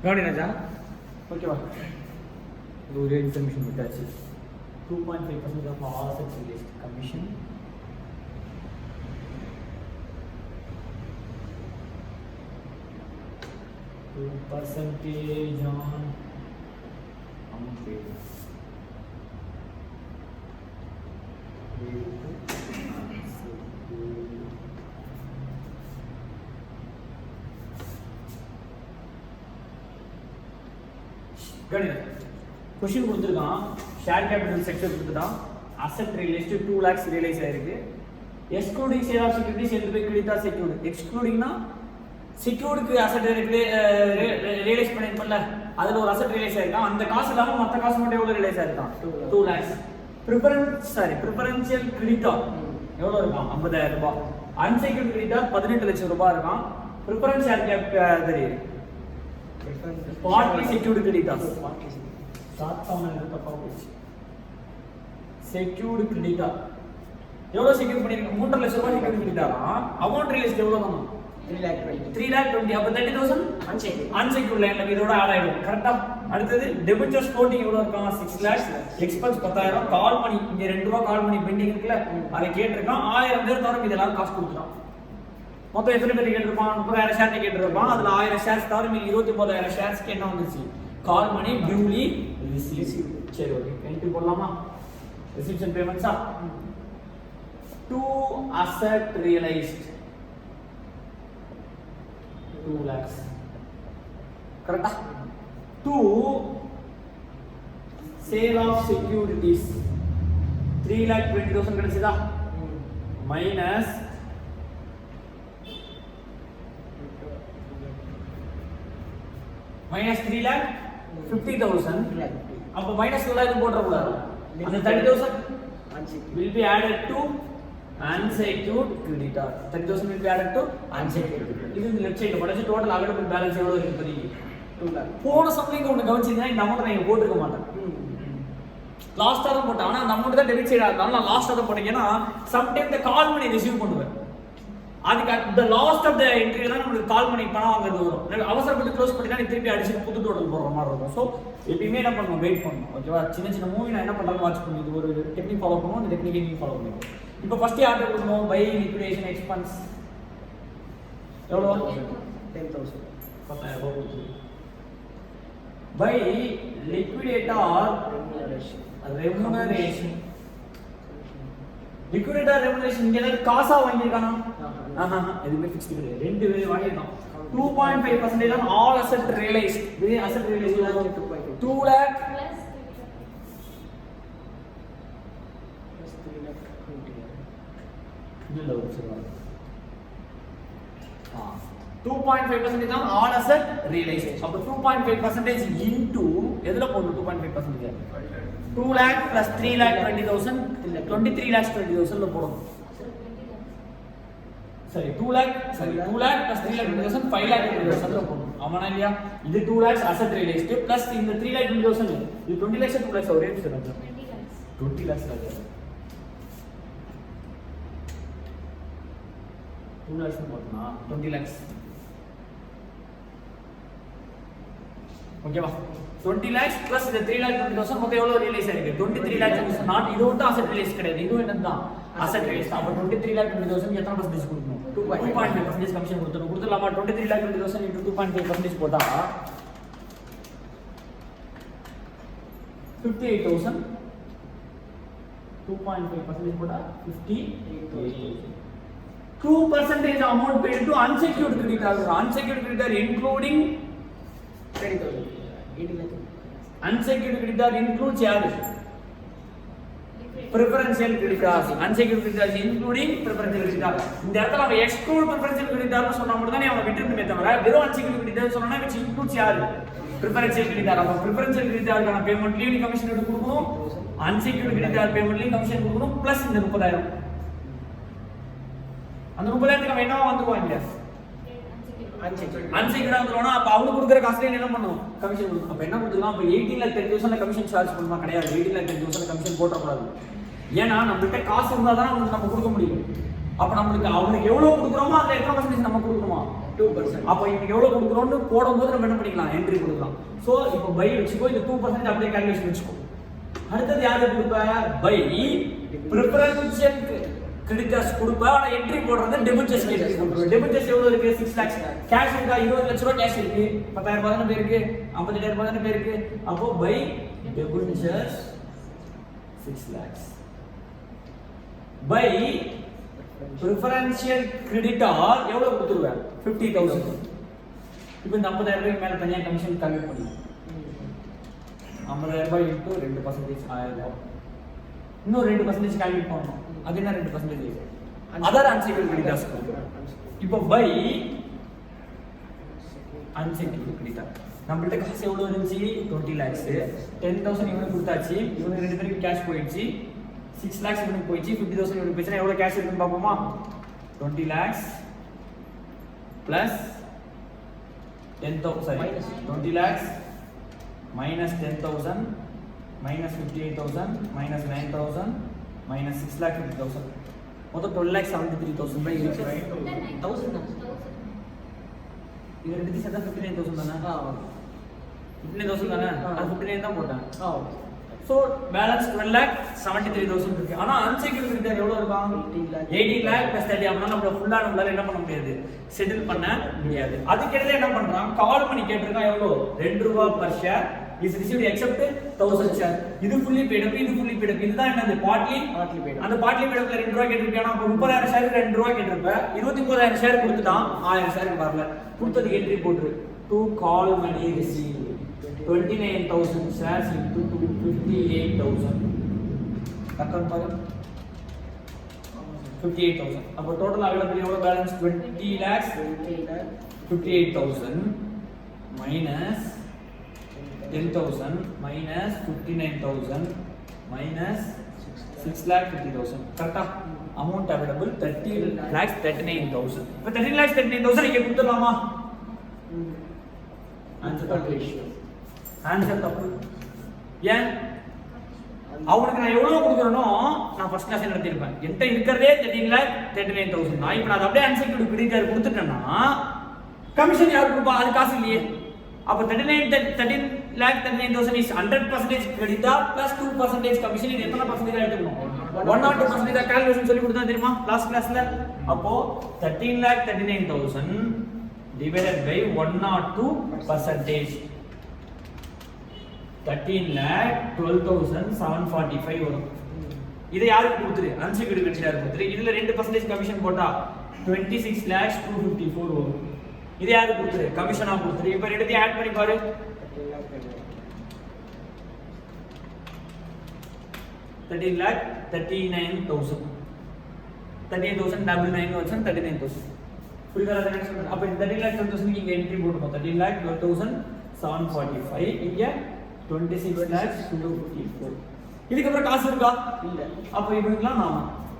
ನೋಡಿ ರಾಜಾ ಓಕೆವಾ ಇದು rate commission ಬಿಟ್ಟಾச்சு 2.5% of all assets released commission. Percentage on amount paid. Question கொடுத்திருக்கான் share capital sector கொடுத்துட்டான் asset realised 2 lakhs realise ஆயிருக்கு excluding sale of securities and by credit or secured எக்ஸ்க்ளூடிங்னா செக்யூர்டுக்கு asset realise பண்ணிருப்பல அதுல ஒரு அசெட் ரியலைஸ் ஆயிருக்கான் அந்த காசு இல்லாம மத்த காசு மட்டும் எவ்வளவு ரியலைஸ் ஆயிருக்கான் 2 lakhs ப்ரிஃபரன்ஷியல் கிரெடிட்டார் எவ்வளவு இருக்கான் 50000 ரூபாய் அன்செக்யூர்ட் கிரெடிட்டார் 18 லட்சம் ரூபாய் இருக்கான் ப்ரிஃபரன்ஸ் ஷேர் கேப் தெரியுது partly secured creditor secured creditor எவ்வளவு செக்யூர் பண்ணிருக்காங்க 3 லட்சம் ரூபாய் செக்யூர் கிரெடிட்டாரா அமௌண்ட் ரிலீஸ் எவ்வளவு வரும் 3,20,000 அப்ப 30,000 அன்செக்யூர்ட் லைன்ல இதோட ஆட் ஆயிடும் கரெக்ட்டா அடுத்து டெபிட்டர்ஸ் ஃப்ளோட்டிங் எவ்வளவு இருக்கான் 6 lakhs எக்ஸ்பென்ஸ் 10,000 கால் மணி இங்க 2 ரூபாய் கால் மணி பெண்டிங் இருக்குல அதை கேட்டிருக்கான் 1000 பேர் தவிர இதெல்லாம் காசு கொடுத்துறான் மொத்தம் எத்தனை பேர் கேட்டிருப்பான் 30,000 ஷேர் கேட்டிருப்பான் அதுல 1000 ஷேர்ஸ் தவிர மீதி 29,000 ஷேர்ஸ்க்கு என்ன வந்துச்சு கால் மணி டியூலி ரிசீவ் சரி ஓகே என்ட்ரி போடலாமா ரிசீப்ஷன் பேமெண்ட்ஸா 2 asset realized 2 lakhs கரெக்ட்டா 2 sale of securities 3,20,000 கிடைச்சதா மைனஸ் minus 3,50,000 அப்ப மைனஸ் 9,000 போட்ற கூடாது அந்த 30,000 will be added to unsecured creditor 30,000 will be added to unsecured creditor இது இந்த லெஃப்ட் சைடுல படிச்சு டோட்டல் அவைலபிள் பேலன்ஸ் எவ்வளவு இருக்கு பாருங்க 2 lakh போன சம்லிங்க ஒன்னு கவனிச்சீங்கன்னா இந்த அமௌண்ட் நான் போட்டுக்க மாட்டேன் லாஸ்டா தான் போட்டேன் ஆனா அந்த அமௌண்ட் தான் டெபிட் சைடா இருந்தாலும் நான் லாஸ்டா தான் போட்டேன்னா some time the call money receive பண்ணுவேன் அதுக்கு the last of the entry தான் நமக்கு கால் மணி பணம் வாங்குறது வரும் அவசரப்பட்டு க்ளோஸ் பண்ணிட்டா நீ திருப்பி அடிச்சு புது டோட்டல் போடுற மாதிரி இருக்கும் சோ எப்பயுமே என்ன பண்ணணும் வெயிட் பண்ணணும் ஓகேவா சின்ன சின்ன மூவி நான் என்ன பண்றேன்னு வாட்ச் பண்ணி இது ஒரு டெக்னிக் ஃபாலோ பண்ணுவோம் இந்த டெக்னிக்கை நீங்க ஃபாலோ பண்ணுங்க இப்போ ஃபர்ஸ்ட் ஆர்டர் கொடுக்கணும் பை லிக்விடேஷன் எக்ஸ்பென்ஸ் எவ்வளவு 10,000 10,000 ரூபாய் by liquidator remuneration liquidator remuneration இங்க ஏதாவது காசா வாங்கிருக்கானா எதுவுமே ஃபிக்ஸ்ட் கிடையாது ரெண்டு பேரும் வாங்கிருக்கான் 2.5% on all asset realized this asset realized 2 lakh இல்ல ஒரு சொல்லுங்க 2.5% on all asset realized அப்ப 2.5% into எதுல போணும் 2.5% 2 lakh plus 3,20,000 23,20,000 ல போடணும் சரி 2 lakh plus 3,20,000 5,20,000 ல போணும் ஆமானா இல்லையா இது 2 lakhs asset realized plus இந்த 3,20,000 இது 20 lakhs 2 lakhs ஒரே நிமிஷம் 20 lakhs ராஜா 2 lakhs போடுனா 20 lakhs ஓகேவா 20 lakhs plus இந்த 3,20,000 மொத்தம் எவ்வளவு ரியலைஸ் ஆயிருக்கு 23 lakhs நாட் இது வந்து asset realized கிடையாது இது என்னதான் asset realized அப்ப 23,20,000 எத்தனை பர்சன்டேஜ் கொடுக்கணும் 2.5% கமிஷன் கொடுத்துடலாமா 23,20,000 into 2.5% போட்டா 58,000 2.5% போட்டா 58,000 2% amount paid to unsecured creditor unsecured creditor including 30,000 18 lakh unsecured creditor includes charge preferential creditors unsecured creditors including preferential creditors இந்த இடத்துல நம்ம exclude preferential creditors னு சொன்னா மட்டும் தான் அவன் விட்டுருந்தே தவிர வெறும் unsecured creditors சொன்னா which includes charge preferential creditor அப்ப preferential creditor கான பேமெண்ட்லயே நீ கமிஷன் எடுத்து கொடுக்கணும் unsecured creditor பேமெண்ட்லயே கமிஷன் கொடுக்கணும் பிளஸ் இந்த 30,000 அந்த 30,000 நம்ம என்னவா வந்துருவோம் இங்க அன்செக்யூர்டா வந்துருவோம்னா அப்ப அவங்க கொடுக்குற காசுல என்ன பண்ணணும் கமிஷன் கொடுக்கணும் அப்ப என்ன கொடுக்கலாம் அப்ப 18,30,000 கமிஷன் சார்ஜ் பண்ணலாம் கிடையாது 18,30,000 கமிஷன் போட கூடாது ஏன்னா நம்ம கிட்ட காசு இருந்தா தான் நம்ம கொடுக்க முடியும் அப்ப நம்மளுக்கு அவனுக்கு எவ்வளவு கொடுக்குறோமோ அதுல எத்தனை பர்சன்டேஜ் நம்ம கொடுக்கணுமா 2%. அப்ப இவனுக்கு எவ்வளவு கொடுக்குறோம்னு போடும்போது நம்ம என்ன பண்ணிக்கலாம் என்ட்ரி கொடுக்கலாம். சோ இப்போ பை வச்சுக்கோ, இந்த 2% அப்படியே கால்குலேஷன் வச்சுக்கோ. அடுத்தது யாரு கொடுப்ப? பை பிரிஃபரன்ஷியல் கிரெடிட்டர்ஸ் கொடுப்ப. ஆனா என்ட்ரி போடுறது டெபிட்ஜர்ஸ் என்ட்ரி கொடுப்ப. டெபிட்ஜர்ஸ் எவ்வளவு இருக்கு? 6 lakhs. கேஷ் இருக்கா? 20 லட்சம் ரூபாய் கேஷ் இருக்கு. 10,000 ரூபாய் தான பேருக்கு, 50,000 ரூபாய் தான பேருக்கு. அப்போ by debentures 6 lakhs. By preferential creditor எவ்வளவு கொடுத்துருவேன்? 50,000. இப்போ இந்த 50,000 ரூபாய்க்கு மேல தனியா கமிஷன் கால்குலேட் பண்ணலாம். 50,000 ரூபாய் இன்டு 2% 1000 ரூபாய். இன்னும் 2% கால்குலேட் பண்ணணும். அது என்ன 2%? Other unsecured creditors. இப்போ பை அன்செக்யூர்ட் கிரெடிட்டர் நம்மள்ட்ட காசு எவ்வளவு இருந்துச்சு? 20 lakhs. 10,000 இவனுக்கு கொடுத்தாச்சு. இவனுக்கு ரெண்டு பேருக்கு கேஷ் போயிடுச்சு. 6 lakhs இவனுக்கு போயிடுச்சு. 50,000 இவனுக்கு போயிடுச்சுனா எவ்வளவு கேஷ் இருக்குன்னு பாப்போமா? 20 lakhs plus 10,000, sorry, 20 lakhs minus 10,000 minus 58,000 minus 9,000 minus 6 lakh 50,000. மொத்தம் 12,73,000 ரூபாய் இருக்கு. 1000 தான். இது ரெண்டு சேர்த்தா 59,000 தானே? 59,000 தானே? அது 59 தான் போட்டேன். So balance 12,73,000 இருக்கு. ஆனா அன்செக்யூர்ட் கிரெடிட்டர் எவ்வளவு இருக்கான்? 18 lakh plus 30. அப்பனா நம்ம ஃபுல்லா நம்மளால என்ன பண்ண முடியாது? செட்டில் பண்ண முடியாது. அதுக்கு இடையில என்ன பண்றான்? கால் பண்ணி கேட்டிருக்கான் எவ்வளவு? 2 ரூபாய் per share is received except 1000 share. இது fully paid up, இது fully paid up. இதுதான் என்னது? partly paid up. அந்த partly paid upல 2 ரூபாய் கேட்டிருக்கானா? அப்ப 30,000 ஷேர் 2 ரூபாய் கேட்டிருப்ப. 29,000 ஷேர் கொடுத்துட்டான். 1000 ஷேருக்கு வரல. கொடுத்ததுக்கு என்ட்ரி போட்டுரு. to call money received 29,000 shares into 58,000. Account பாரு. 58,000. அப்ப டோட்டல் அவைலபிள் எவ்வளவு balance? 20 lakhs 58,000 minus 10,000 minus 59,000 minus 6,50,000. கரெக்ட்டா? Amount available 30,39,000. இப்ப 30,39,000 இங்க கொடுத்துடலாமா? ஆன்சர் தப்பு. ஆன்சர் தப்பு. ஏன்? அவனுக்கு நான் எவ்வளவு கொடுக்குறேனோ நான் ஃபர்ஸ்ட் கிளாஸ் நடத்திருப்பேன். என்கிட்ட இருக்கிறதே 13,39,000 தான். இப்போ நான் அதை அப்படியே அன்செக்யூர்ட் கிரெடிட்டர் கொடுத்துட்டேன்னா கமிஷன் யார் கொடுப்பா? அது காசு இல்லையே. அப்போ 13,39,000 இஸ் 100% கிரெடிட்டர் பிளஸ் 2% கமிஷன். இது எத்தனை பர்சன்டேஜ் எடுத்துக்கணும்? 102% கால்குலேஷன் சொல்லி கொடுத்தா தெரியுமா லாஸ்ட் கிளாஸ்ல? அப்போ 13,39,000 divided by 102%. 13,12,745 வரும். இதை யாருக்கு கொடுத்துரு? அன்செக்யூர்ட் கிரெடிட்டர் கொடுத்துரு. இதுல 2% கமிஷன் போட்டா 26,254 வரும். இதை யாருக்கு கொடுத்துரு? கமிஷனா கொடுத்துரு. இப்ப ரெண்டுத்தையும் ஆட் பண்ணி பாரு. 13,39,000 38,000 டபுள் 9,000 39,000. புரியுதா? அப்ப இந்த 13,12,000 இங்க என்ட்ரி போட்டுப்போம். 13,12,745 இங்க 26,254. இதுக்கு அப்புறம் காசு இருக்கா? இல்ல. அப்ப இவனுக்குலாம்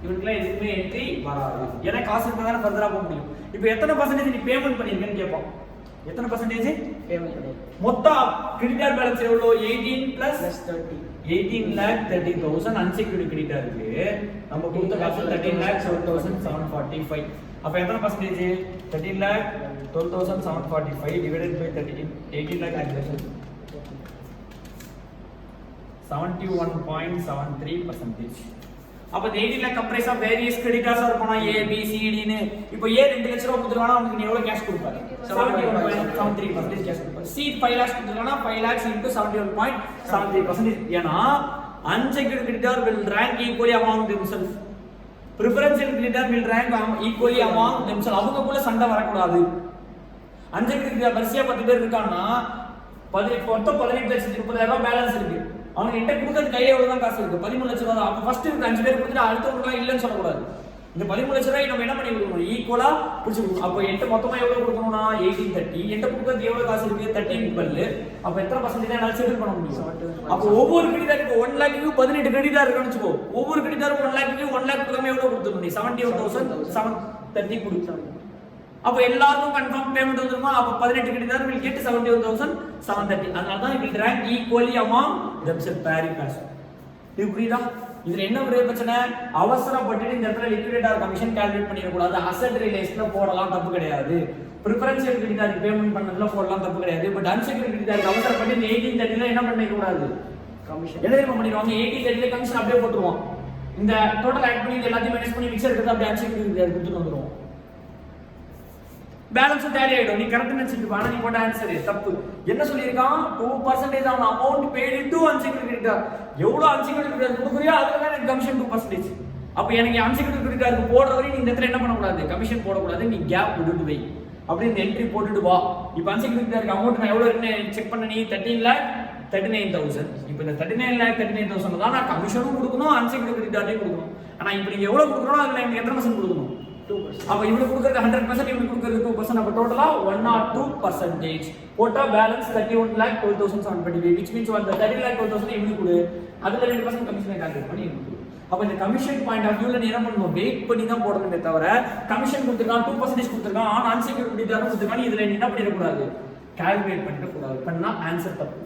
இவனுக்குலாம் எதுவுமே என்ட்ரி வராது. ஏன்னா காசு இருந்தா தானே ஃபர்தரா போக முடியும். இப்போ எத்தனை பர்சன்டேஜ் நீ பேமெண்ட் பண்ணிருக்கேன்னு கேட்போம். எத்தனை பர்சன்டேஜ் பேமெண்ட் பண்ணி? மொத்தம் கிரெடிட்டர் பேலன்ஸ் எவ்வளவு? 18 plus 30. 18,30,000 அன்செக்யூர்ட் கிரெடிட்டர் இருக்கு. நம்ம கொடுத்த காசு 13,12,745. அப்ப எத்தனை பர்சன்டேஜ்? 13,12,745 divided by 18,00,000 71.73%. அப்ப இந்த 18 lakh comprise of various creditors இருக்கணும். A B C D ன்னு. இப்போ A 2 லட்சம் ரூபாய் கொடுத்துருவானா அவனுக்கு நீ எவ்வளவு கேஷ் கொடுப்பாரு? 71.73% கேஷ் கொடுப்பாரு. C 5 lakhs கொடுத்துருவானா 5 lakhs into 71.73%. ஏனா unsecured creditor will rank equally among themselves. Preferential creditor will rank equally among themselves. அவங்களுக்குள்ள சண்டை வரக்கூடாது. unsecured creditor வரிசையா 10 பேர் இருக்கான்னா மொத்தம் 18,30,000 ரூபாய் பேலன்ஸ் இருக்கு. அவனுக்கு என்கிட்ட கொடுக்கறது கையில எவ்வளவு தான் காசு இருக்கு? 13 லட்சம் ரூபாய். அப்ப ஃபர்ஸ்ட் இருக்கு 5 பேர் கொடுத்துட்டு அடுத்தவங்களுக்கு இல்லன்னு சொல்லக்கூடாது. இந்த 13 லட்சம் ரூபாய் நம்ம என்ன பண்ணி கொடுக்கணும்? ஈக்குவலா பிடிச்சு கொடுக்கணும். அப்ப என்கிட்ட மொத்தமா எவ்வளவு கொடுக்கணும்னா 1830. என்கிட்ட கொடுக்கறது எவ்வளவு காசு இருக்கு? 1312. அப்ப எத்தனை பர்சன்டேஜ் என்னால செட்டில் பண்ண முடியும்? அப்ப ஒவ்வொரு கிரெடிட்டாருக்கு 1 லாக்க்கு 18 கிரெடிட்டார் இருக்குன்னு வச்சுக்கோ. ஒவ்வொரு கிரெடிட்டாருக்கு 1 லாக்க்கு 1 லாக் கொடுக்காம எவ்வளவு கொடுத்துருணும்? 71,730 கொடுத்தாங்க. அப்ப எல்லாருக்கும் கன்ஃபார்ம் பேமெண்ட் வந்துருமா? அப்ப 18 கிரெடிட்டார் will get 71,730. அதனால தான் it will rank equally among themselves pari passu. இது புரியுதா? இதுல என்ன ஒரே பிரச்சனை, அவசரப்பட்டு இந்த இடத்துல லிக்விடேட் ஆர் கமிஷன் கால்குலேட் பண்ணிட கூடாது. அசெட் ரியலைஸ்ட்ல போடலாம், தப்பு கிடையாது. பிரிஃபரன்ஷியல் கிரெடிட்டாருக்கு பேமெண்ட் பண்ணதுல போடலாம், தப்பு கிடையாது. பட் அன்செக்யூர்ட் கிரெடிட்டாருக்கு அவசரப்பட்டு இந்த 1830 என்ன பண்ண கூடாது, கமிஷன் என்ன தெரியுமா பண்ணிடுவாங்க, 1830 கமிஷன் அப்படியே போட்டுருவோம். இந்த டோட்டல் ஆட் பண்ணி இது எல்லாத்தையும் மைனஸ் பண்ணி மிக்சர் எடுத்து அப்படியே அன்செக்யூர்ட் கிரெடிட்டாருக்கு கொடுத்துட்டு வந்துருவோம். பேலன்ஸ் டேலி ஆயிடும். நீ கரெக்ட் நினைச்சிட்டு ஆனா நீ போட்ட ஆன்சர் தப்பு. என்ன சொல்லியிருக்கான், 2% ஆன amount paid to unsecured creditor. எவ்வளவு அன்செக்யூர்ட் கிரெடிட்டார் கொடுக்குறியோ அதுல தான் எனக்கு கமிஷன் 2%. அப்ப எனக்கு அன்செக்யூர்ட் கிரெடிட்டாருக்கு போடுற வரையும் நீ இந்த இடத்துல என்ன பண்ணக்கூடாது, கமிஷன் போடக்கூடாது. நீ கேப் விட்டுட்டு வை, அப்படி இந்த என்ட்ரி போட்டுட்டு வா. இப்போ அன்செக்யூர்ட் கிரெடிட்டாருக்கு அமௌண்ட் நான் எவ்வளவு இருக்குன்னு செக் பண்ண, நீ 13,39,000. இப்போ இந்த 13,39,000 தான் நான் கமிஷனும் கொடுக்கணும், அன்செக்யூர்ட் கிரெடிட்டாரையும் கொடுக்கணும். ஆனா இப்போ நீங்க எவ்வளவு கொடுக்கறோம் அதுல எனக்கு எத்தனை பர்சன்ட் கொடுக்கணும், 2%. அப்ப இவனுக்கு கொடுக்கிறது 100%, இவனுக்கு கொடுக்கிறது 2%. அப்ப டோட்டலா 102%. போட்டா பேலன்ஸ் 31,12,725, which means 30,12,000 இவனுக்கு கொடு, அதுல 2% கமிஷனை கால்குலேட் பண்ணி இவனுக்கு கொடு. அப்ப இந்த கமிஷன் பாயிண்ட் ஆஃப் வியூல நீ என்ன பண்ணணும், வெயிட் பண்ணி தான் போடணுமே தவிர கமிஷன் கொடுத்துருக்கான் 2% கொடுத்துருக்கான் ஆனா அன்செக்யூர்ட் கிரெடிட்டாரும் கொடுத்துருக்கான், இதுல நீ என்ன பண்ணிடக்கூடாது, கால்குலேட் பண்ணிட கூடாது. பண்ணா ஆன்சர் தப்பு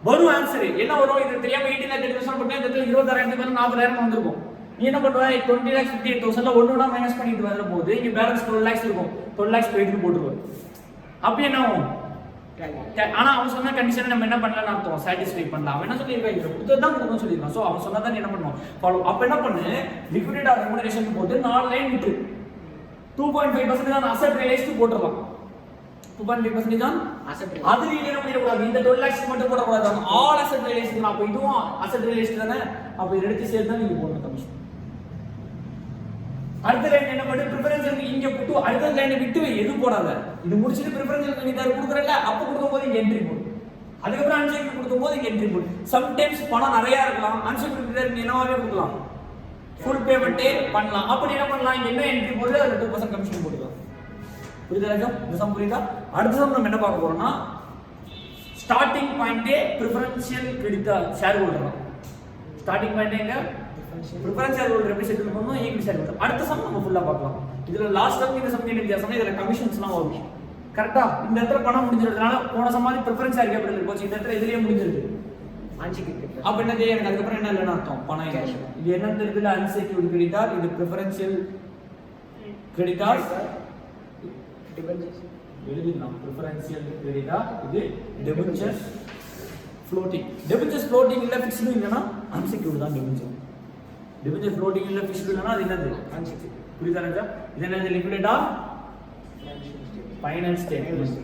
வரும். ஆன்சர் என்ன வரும், இது தெரியாம 18,30,000 போட்டா இந்த 26,000 40,000 வந்திருக்கும். நீ என்ன பண்ணுவ, 20,58,000 ஒன்னோட மைனஸ் பண்ணிட்டு வர போது இங்க பேலன்ஸ் 12 lakhs இருக்கும், 12 lakhs போயிட்டு போட்டுருவோம். அப்ப என்ன ஆகும், ஆனா அவன் சொன்ன கண்டிஷன் நம்ம என்ன பண்ணலாம்னு அர்த்தம், சாட்டிஸ்ஃபை பண்ணலாம். அவன் என்ன சொல்லியிருக்கான், இங்க கொடுத்தது தான் கொடுக்கணும்னு சொல்லியிருக்கான். சோ அவன் சொன்னா தான் என்ன பண்ணுவோம், ஃபாலோ. அப்ப என்ன பண்ணு, லிக்விடேட் ஆர் ரெமுனரேஷன் போட்டு 4 லைன் விட்டு 2.5% தான் அசெட் ரியலைஸ்ட் போட்டுறலாம். 2.5% தான் அசெட். அது நீ என்ன பண்ணிடக்கூடாது, இந்த 12 lakhs மட்டும் போடக்கூடாது, ஆல் அசெட் ரியலைஸ்ட். அப்ப இதுவும் அசெட் ரியலைஸ்ட் தானே, அப்ப இதை எடுத்து சேர்த்து தான் நீங்க போடணும் கமிஷன். அடுத்த லைன் என்ன பண்ணு, பிரிஃபரன்ஸ் இங்க புட்டு அடுத்த லைனை விட்டு எது போடாத. இது முடிச்சிட்டு பிரிஃபரன்ஸ் கிரெடிட்டார் கொடுக்கறல, அப்ப கொடுக்கும்போது இங்க என்ட்ரி போடு. அதுக்கப்புறம் அன்செக்யூர்ட் கொடுக்கும்போது இங்க என்ட்ரி போடு. சம்டைம்ஸ் பணம் நிறைய இருக்கலாம், அன்செக்யூர்ட் கிரெடிட்டார் நீ என்னவாவே கொடுக்கலாம், ஃபுல் பேமெண்ட்டே பண்ணலாம். அப்ப என்ன பண்ணலாம், இங்க என்ன என்ட்ரி போடு, அதுல 2% கமிஷன் போட்டுக்கலாம். புரியுதா ராஜா, இந்த சம் புரியுதா? அடுத்த சம் நம்ம என்ன பார்க்க போறோம்னா, ஸ்டார்டிங் பாயிண்டே preferential creditor share holder. Starting point எங்க, பிரிஃபரன்ஸ் ஷேர் ஹோல்டர் எப்படி செட்டில் பண்ணனும், ஈக்விட்டி ஷேர் ஹோல்டர். அடுத்த சம் நம்ம ஃபுல்லா பார்க்கலாம். இதுல லாஸ்ட் டைம் இந்த சம் என்ன வித்தியாசம்னா, இதுல கமிஷன்ஸ்லாம் வரும். கரெக்ட்டா? இந்த இடத்துல பணம் முடிஞ்சிரதுனால போன சம் மாதிரி பிரிஃபரன்ஸ் ஷேர் கேபிட்டல் போச்சு, இந்த இடத்துல இதுலயே முடிஞ்சிருது. அன்செக்யூர்ட். அப்ப என்ன செய்ய, எனக்கு அதுக்கப்புறம் என்ன இல்லைன்னு அர்த்தம், பணம் கேஷ். இது என்னன்னு இருக்குல்ல, அன்செக்யூர்ட் கிரெடிட்டார், இது பிரிஃபரன்ஷியல் கிரெடிட்டார், டிபென்ச்சர்ஸ் எழுதிடலாம். பிரிஃபரன்ஷியல் கிரெடிட்டார், இது டெபென்ச்சர்ஸ் ஃப்ளோட்டிங். டெபென்ச்சர்ஸ் ஃப்ளோட்டிங் இல்ல ஃபிக்ஸ்டு இல்லனா அன்செக்யூர்ட் தான் டெபென்ச்சர். டிபென்ச்சர் ஃப்ளோட்டிங் இல்ல ஃபிக்ஸ்டு இல்லனா அது என்னது, அன்செக்யூர்ட். புரியுதா ராஜா? இது என்னது, லிக்விடேட் ஆர் ஃபைனான்ஸ் ஸ்டேட்மெண்ட்.